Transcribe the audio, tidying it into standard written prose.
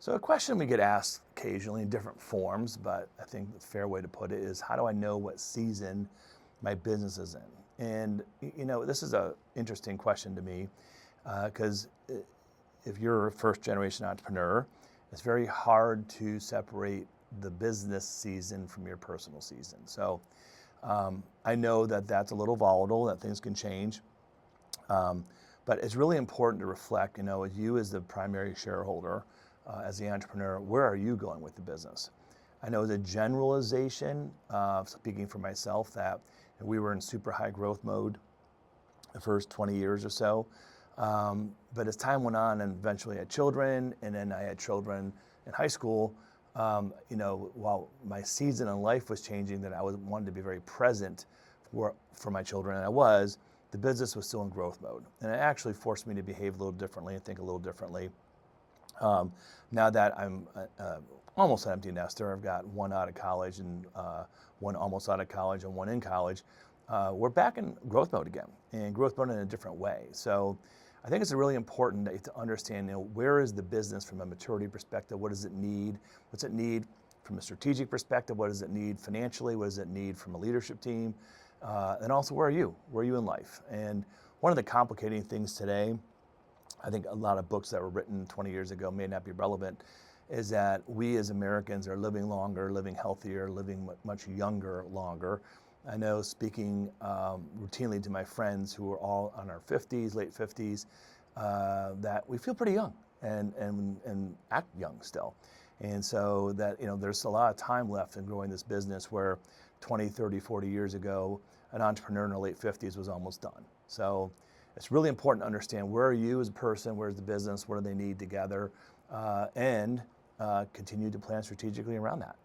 So a question we get asked occasionally in different forms, but I think the fair way to put it is, how do I know what season my business is in? And this is a interesting question to me because if you're a first generation entrepreneur, it's very hard to separate the business season from your personal season. So I know that that's a little volatile, that things can change. But it's really important to reflect, as you as the primary shareholder, as the entrepreneur, where are you going with the business? I know the generalization, speaking for myself, that we were in super high growth mode the first 20 years or so. But as time went on and eventually I had children, and then I had children in high school, while my season in life was changing, that I wanted to be very present for my children, and I was, the business was still in growth mode. And it actually forced me to behave a little differently and think a little differently. Now that I'm almost an empty nester, I've got one out of college and one almost out of college and one in college, we're back in growth mode again, and growth mode in a different way. So I think it's really important to understand, where is the business from a maturity perspective? What does it need? What's it need from a strategic perspective? What does it need financially? What does it need from a leadership team? And also, where are you? Where are you in life? And one of the complicating things today, I think a lot of books that were written 20 years ago may not be relevant, is that we as Americans are living longer, living healthier, living much younger longer. I know, speaking routinely to my friends who are all on our 50s, late 50s, that we feel pretty young and act young still. And so that, there's a lot of time left in growing this business, where 20, 30, 40 years ago, an entrepreneur in their late 50s was almost done. So it's really important to understand, where are you as a person, where's the business, what do they need together, and continue to plan strategically around that.